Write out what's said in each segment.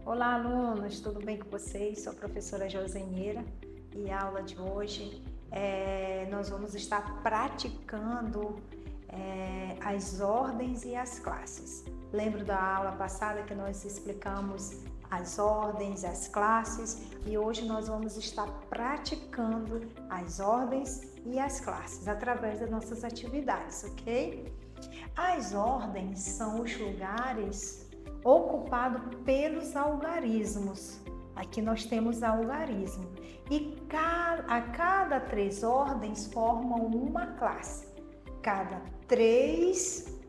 Olá, alunos, tudo bem com vocês? Sou a professora Josenheira e a aula de hoje nós vamos estar praticando as ordens e as classes. Lembro da aula passada que nós explicamos as ordens, as classes e hoje nós vamos estar praticando as ordens e as classes através das nossas atividades, ok? As ordens são os lugares ocupados pelos algarismos. Aqui nós temos algarismo e a cada 3 ordens formam uma classe. Cada 3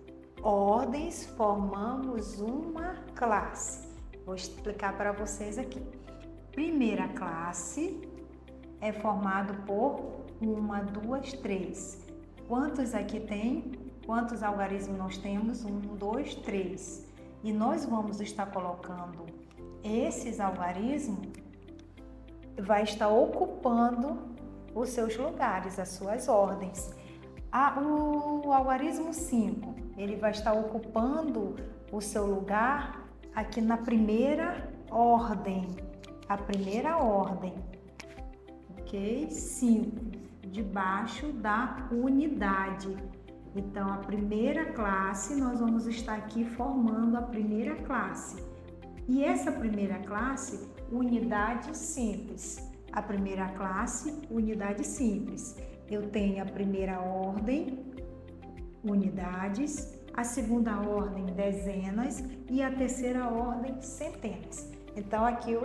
ordens formamos uma classe. Vou explicar para vocês aqui. Primeira classe é formado por 1, 2, 3. Quantos aqui tem? Quantos algarismos nós temos? 1, 2, 3. E nós vamos estar colocando esses algarismos, vai estar ocupando os seus lugares, as suas ordens. O algarismo 5, ele vai estar ocupando o seu lugar aqui na primeira ordem. A primeira ordem, ok? 5, debaixo da unidade. Então, a primeira classe, nós vamos estar aqui formando a primeira classe. E essa primeira classe, unidade simples. A primeira classe, unidade simples. Eu tenho a primeira ordem, unidades, a segunda ordem, dezenas e a terceira ordem, centenas. Então, aqui eu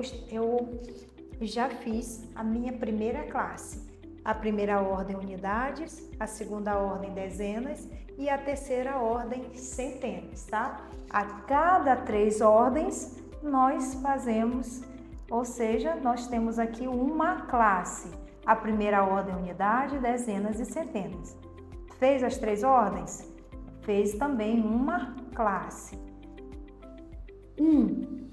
já fiz a minha primeira classe. A primeira ordem, unidades, a segunda ordem, dezenas e a terceira ordem, centenas, tá? A cada 3 ordens, nós fazemos, ou seja, nós temos aqui uma classe. A primeira ordem, unidade, dezenas e centenas. Fez as 3 ordens? Fez também uma classe. 1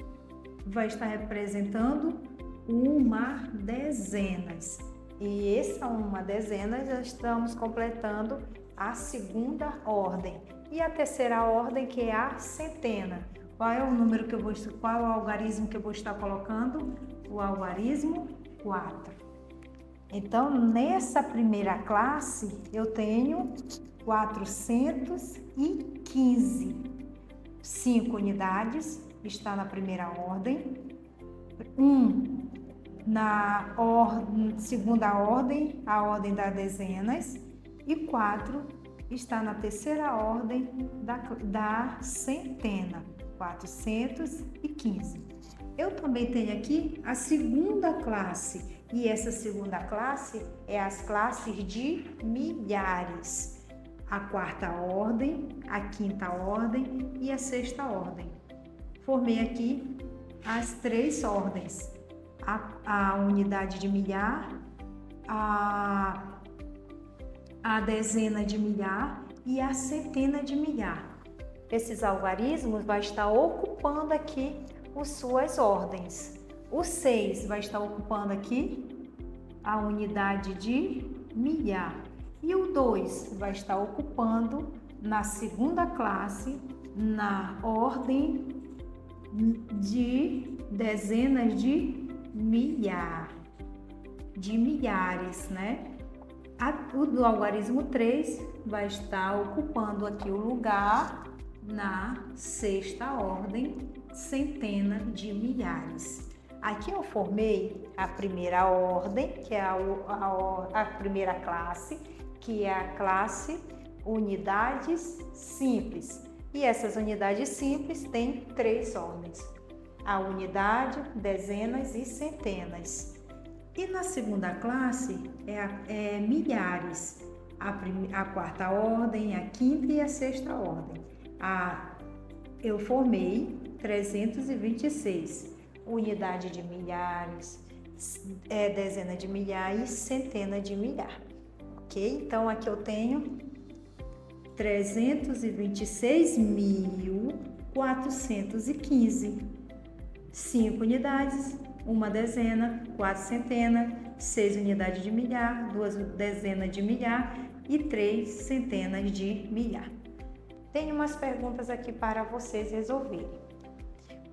vai estar representando uma dezenas. E essa uma dezena já estamos completando a segunda ordem. E a terceira ordem, que é a centena. Qual é o número que qual é o algarismo que eu vou estar colocando? O algarismo 4. Então, nessa primeira classe, eu tenho 415. 5 unidades, está na primeira ordem. 1 na segunda ordem, a ordem das dezenas, e 4 está na terceira ordem da centena, 415. Eu também tenho aqui a segunda classe, e essa segunda classe é as classes de milhares. A quarta ordem, a quinta ordem e a sexta ordem. Formei aqui as 3 ordens. A unidade de milhar, a dezena de milhar e a centena de milhar. Esses algarismos vai estar ocupando aqui as suas ordens. O 6 vai estar ocupando aqui a unidade de milhar. E o 2 vai estar ocupando na segunda classe, na ordem de dezenas de milhares, né? O do algarismo 3 vai estar ocupando aqui o lugar na sexta ordem, centena de milhares. Aqui eu formei a primeira ordem, que é a primeira classe, que é a classe unidades simples. E essas unidades simples têm 3 ordens. A unidade, dezenas e centenas. E na segunda classe é milhares, a quarta ordem, a quinta e a sexta ordem. Eu formei 326, unidade de milhares, dezena de milhar e centena de milhar, ok? Então aqui eu tenho 326.415. 5 unidades, uma dezena, 4 centenas, 6 unidades de milhar, 2 dezenas de milhar e 3 centenas de milhar. Tenho umas perguntas aqui para vocês resolverem.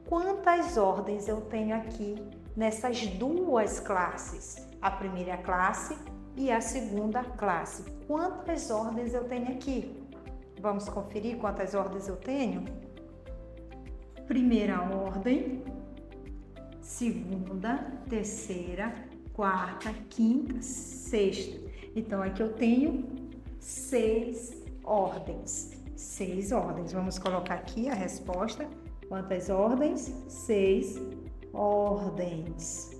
quantas ordens eu tenho aqui nessas duas classes? A primeira classe e a segunda classe. Quantas ordens eu tenho aqui? Vamos conferir quantas ordens eu tenho? Primeira ordem, segunda, terceira, quarta, quinta, sexta. Então, aqui eu tenho 6 ordens. 6 ordens. Vamos colocar aqui a resposta. Quantas ordens? 6 ordens.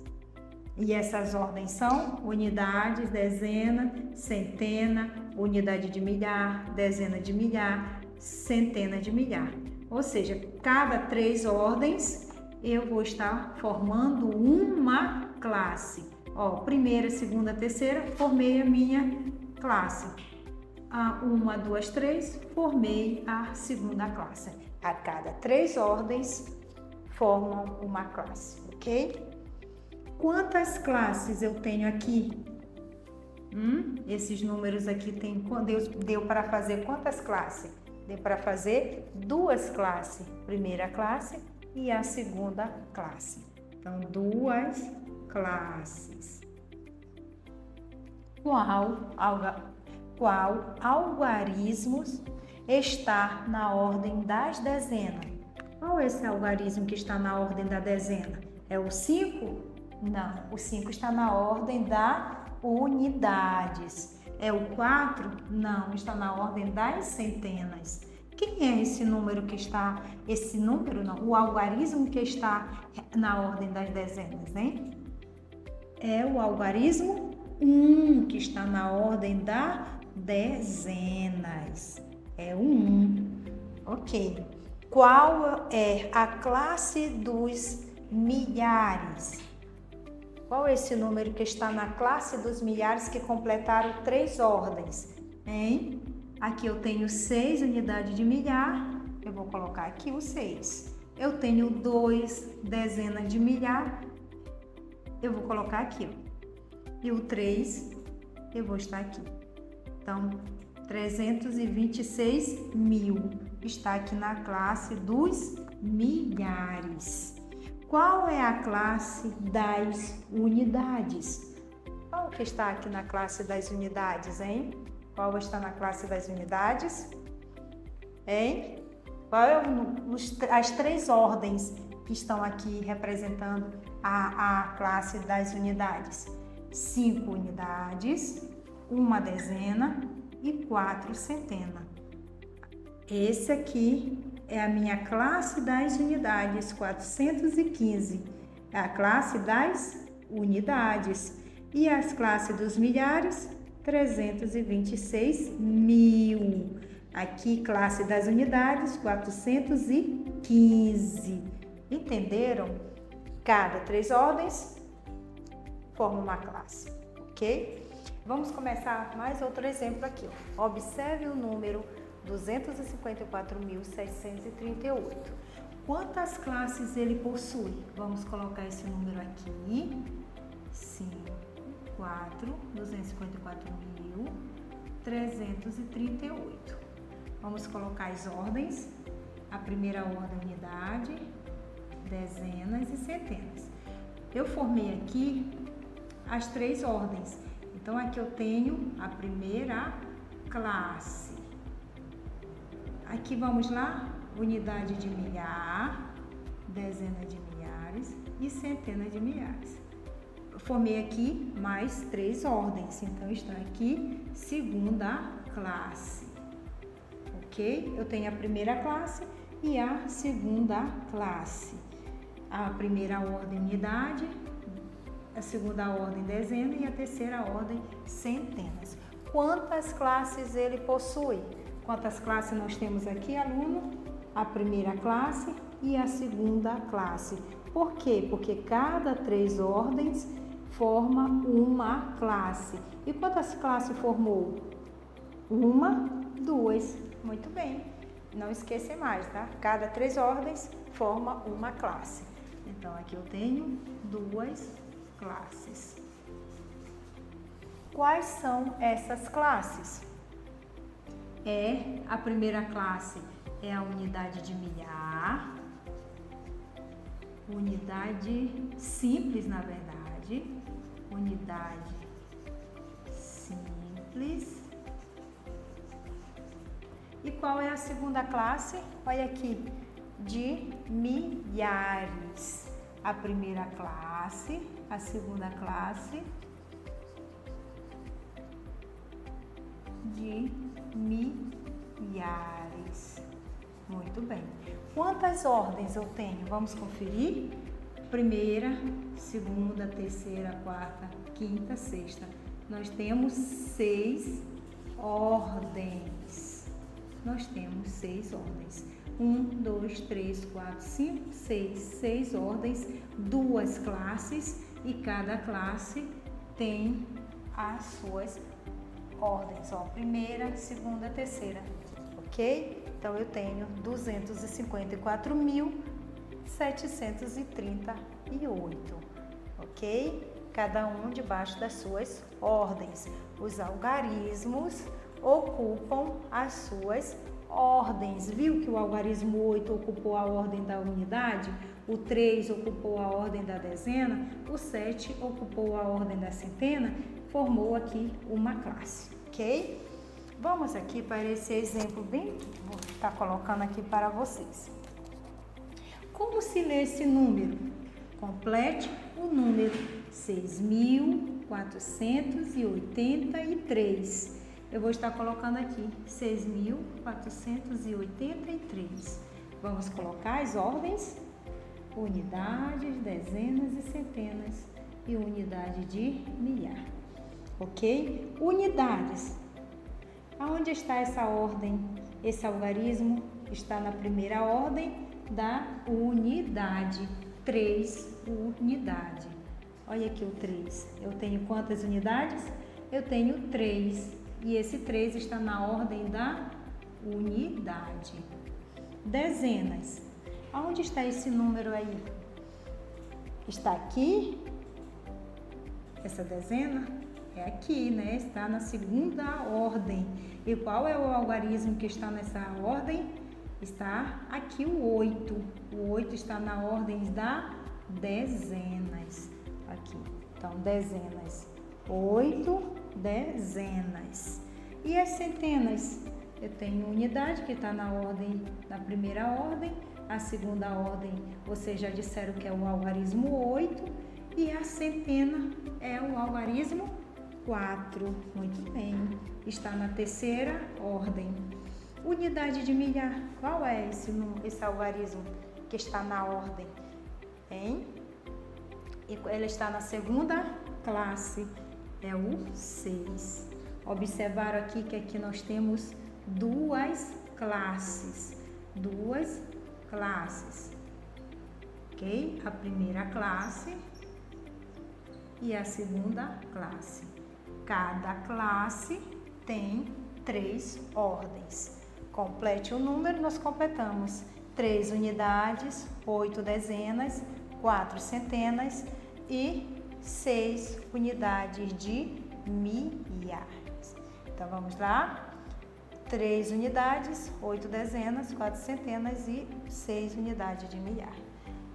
E essas ordens são unidades, dezena, centena, unidade de milhar, dezena de milhar, centena de milhar. Ou seja, cada 3 ordens eu vou estar formando uma classe. Ó, primeira, segunda, terceira, formei a minha classe. A 1, 2, 3, formei a segunda classe. A cada 3 ordens formam uma classe, ok? Quantas classes eu tenho aqui? Esses números aqui deu para fazer quantas classes? Deu para fazer 2 classes. Primeira classe e a segunda classe. Então, 2 classes. Qual algarismo está na ordem das dezenas? Qual é esse algarismo que está na ordem da dezena? É o 5? Não, o 5 está na ordem das unidades. É o 4? Não, está na ordem das centenas. Quem é esse número que está... Esse número não, o algarismo que está na ordem das dezenas, hein? É o algarismo 1, que está na ordem das dezenas. É o 1. Ok. Qual é a classe dos milhares? Qual é esse número que está na classe dos milhares que completaram 3 ordens? Hein? Aqui eu tenho 6 unidades de milhar. Eu vou colocar aqui o 6. Eu tenho 2 dezenas de milhar. Eu vou colocar aqui, ó. E o 3, eu vou estar aqui. Então, 326 mil está aqui na classe dos milhares. Qual é a classe das unidades? Qual que está aqui na classe das unidades, hein? Qual está na classe das unidades? Hein? Qual é as 3 ordens que estão aqui representando a classe das unidades? 5 unidades, 1 dezena e 4 centena. Esse aqui é a minha classe das unidades, 415. É a classe das unidades. E as classes dos milhares, 326 mil. Aqui, classe das unidades, 415. Entenderam? Cada 3 ordens forma uma classe, ok? Vamos começar mais outro exemplo aqui. Ó. Observe o número 254.638. Quantas classes ele possui? Vamos colocar esse número aqui. 5, 4, 254.338. Vamos colocar as ordens. A primeira ordem, unidade, dezenas e centenas. Eu formei aqui as 3 ordens. Então, aqui eu tenho a primeira classe. Aqui, vamos lá, unidade de milhar, dezena de milhares e centena de milhares. Eu formei aqui mais 3 ordens. Então, está aqui segunda classe. Ok? Eu tenho a primeira classe e a segunda classe. A primeira ordem, unidade, a segunda ordem, dezena e a terceira ordem, centenas. Quantas classes ele possui? Quantas classes nós temos aqui, aluno? A primeira classe e a segunda classe. Por quê? Porque cada 3 ordens forma uma classe. E quantas classes formou? 1, 2. Muito bem. Não esqueça mais, tá? Cada 3 ordens forma uma classe. Então, aqui eu tenho 2 classes. Quais são essas classes? A primeira classe é a unidade de milhar, unidade simples, na verdade, unidade simples. E qual é a segunda classe? Olha aqui, de milhares. A primeira classe, a segunda classe de milhares. Muito bem. Quantas ordens eu tenho? Vamos conferir? Primeira, segunda, terceira, quarta, quinta, sexta. Nós temos 6 ordens. Nós temos 6 ordens. 1, 2, 3, 4, 5, 6. 6 ordens, 2 classes e cada classe tem as suas ordens. Ó, primeira, segunda, terceira. Ok? Então, eu tenho 254.738, ok? Cada um debaixo das suas ordens. Os algarismos ocupam as suas ordens. Viu que o algarismo 8 ocupou a ordem da unidade? O 3 ocupou a ordem da dezena? O 7 ocupou a ordem da centena? Formou aqui uma classe, ok? Vamos aqui para esse exemplo bem, vou estar colocando aqui para vocês. Como se lê esse número? Complete o número 6.483. Eu vou estar colocando aqui 6.483. Vamos colocar as ordens, unidades, dezenas e centenas e unidade de milhar, ok? Unidades. Aonde está essa ordem? Esse algarismo está na primeira ordem da unidade. 3 unidade. Olha aqui o 3. Eu tenho quantas unidades? Eu tenho 3. E esse 3 está na ordem da unidade. Dezenas. Aonde está esse número aí? Está aqui? Essa dezena? É aqui, né? Está na segunda ordem. E qual é o algarismo que está nessa ordem? Está aqui o 8. O 8 está na ordem da dezenas. Aqui. Então, dezenas. 8 dezenas. E as centenas? Eu tenho unidade que está na ordem, na primeira ordem. A segunda ordem, vocês já disseram que é o algarismo 8. E a centena é o algarismo 4. Muito bem. Está na terceira ordem. Unidade de milhar. Qual é esse algarismo que está na ordem? Hein? E ela está na segunda classe. É o 6. Observaram aqui que aqui nós temos 2 classes. 2 classes. Ok? A primeira classe e a segunda classe. Cada classe tem 3 ordens. Complete o número, nós completamos 3 unidades, 8 dezenas, 4 centenas e 6 unidades de milhares. Então, vamos lá? 3 unidades, 8 dezenas, 4 centenas e 6 unidades de milhar.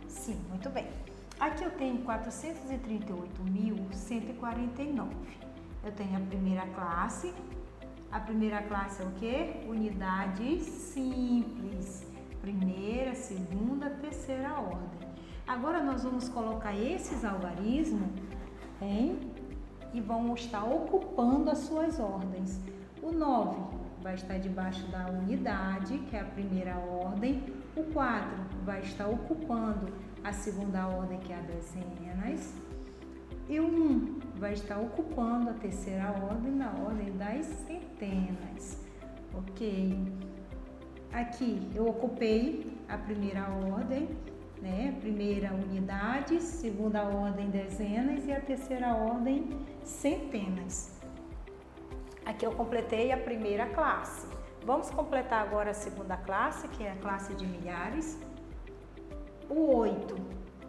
Sim, muito bem. Aqui eu tenho 438.149. Eu tenho a primeira classe. A primeira classe é o quê? Unidade simples. Primeira, segunda, terceira ordem. Agora nós vamos colocar esses algarismos, hein? E vão estar ocupando as suas ordens. O 9 vai estar debaixo da unidade, que é a primeira ordem. O 4 vai estar ocupando a segunda ordem, que é a dezenas. E o 1 vai estar ocupando a terceira ordem, na ordem das centenas. Ok? Aqui eu ocupei a primeira ordem, né? Primeira unidade, segunda ordem dezenas e a terceira ordem centenas. Aqui eu completei a primeira classe. Vamos completar agora a segunda classe, que é a classe de milhares. O 8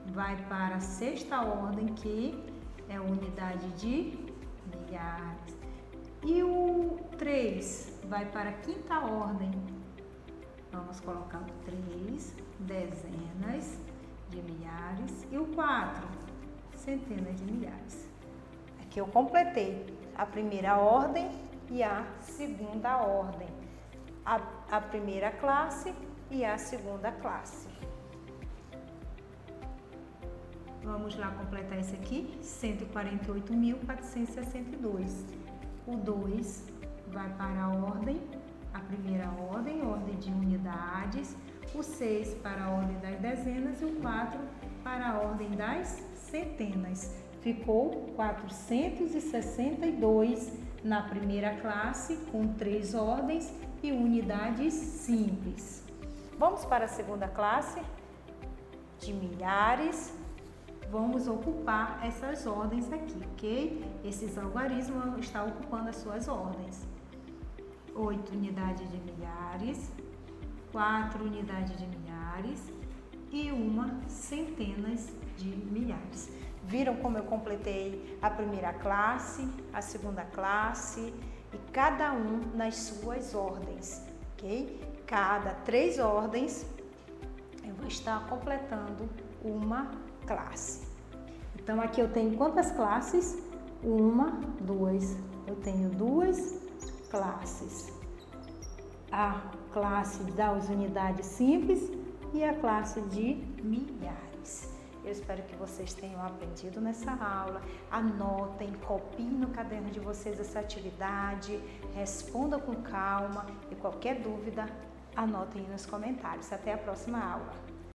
vai para a sexta ordem, que é a unidade de milhares. E o 3 vai para a quinta ordem. Vamos colocar o 3, dezenas de milhares. E o 4, centenas de milhares. Aqui eu completei a primeira ordem e a segunda ordem. A primeira classe e a segunda classe. Vamos lá completar esse aqui, 148.462. O 2 vai para a ordem, a primeira ordem de unidades. O 6 para a ordem das dezenas e o 4 para a ordem das centenas. Ficou 462 na primeira classe, com 3 ordens e unidades simples. Vamos para a segunda classe, de milhares. Vamos ocupar essas ordens aqui, ok? Esses algarismos vão estar ocupando as suas ordens. 8 unidades de milhares, 4 unidades de milhares e 1 centenas de milhares. Viram como eu completei a primeira classe, a segunda classe e cada um nas suas ordens, ok? Cada 3 ordens eu vou estar completando uma classe. Então aqui eu tenho quantas classes? 1, 2. Eu tenho 2 classes. A classe das unidades simples e a classe de milhares. Eu espero que vocês tenham aprendido nessa aula. Anotem, copiem no caderno de vocês essa atividade, respondam com calma e qualquer dúvida, anotem nos comentários. Até a próxima aula.